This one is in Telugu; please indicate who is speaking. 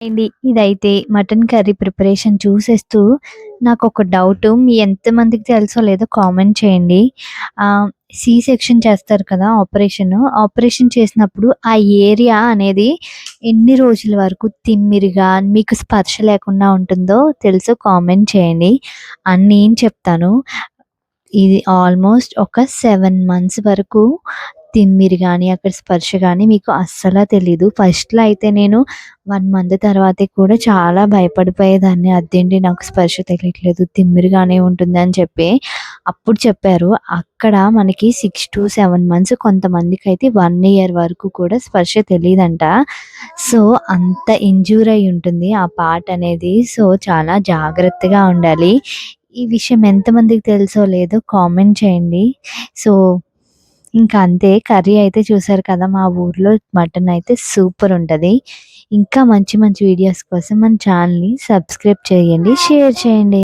Speaker 1: ఏండి ఇదైతే మటన్ కర్రీ ప్రిపరేషన్ చూసేస్తూ నాకొక డౌటు. మీ ఎంతమందికి తెలుసో లేదో కామెంట్ చేయండి. సి సెక్షన్ చేస్తారు కదా! ఆపరేషన్ చేసినప్పుడు ఆ ఏరియా అనేది ఎన్ని రోజుల వరకు తిమ్మిరిగా, మీకు స్పర్శ లేకుండా ఉంటుందో తెలుసో కామెంట్ చేయండి. అండ్ నేను చెప్తాను. ఇది ఆల్మోస్ట్ ఒక 7 మంత్స్ వరకు తిమ్మిరి గాని, అక్కడ స్పర్శ గాని మీకు అస్సల తెలీదు. ఫస్ట్‌లో అయితే నేను 1 మంత్ తర్వాతే కూడా చాలా భయపడిపోయేదాన్ని. అదేంటి నాకు స్పర్శ తెలియట్లేదు, తిమ్మిరిగానే ఉంటుంది అని చెప్పి. అప్పుడు చెప్పారు అక్కడ మనకి 6-7 మంత్స్, కొంతమందికైతే 1 ఇయర్ వరకు కూడా స్పర్శ తెలీదంట. సో, అంత ఇంజ్యూర్ అయ్యి ఉంటుంది ఆ పార్ట్ అనేది. సో, చాలా జాగ్రత్తగా ఉండాలి. ఈ విషయం ఎంతమందికి తెలుసో లేదో కామెంట్ చేయండి. సో, ఇంకా అంతే. కర్రీ అయితే చూసారు కదా! మా ఊర్లో మటన్ అయితే సూపర్ ఉంటది. ఇంకా మంచి మంచి వీడియోస్ కోసం మన ఛానల్‌ని సబ్స్క్రైబ్ చేయండి, షేర్ చేయండి.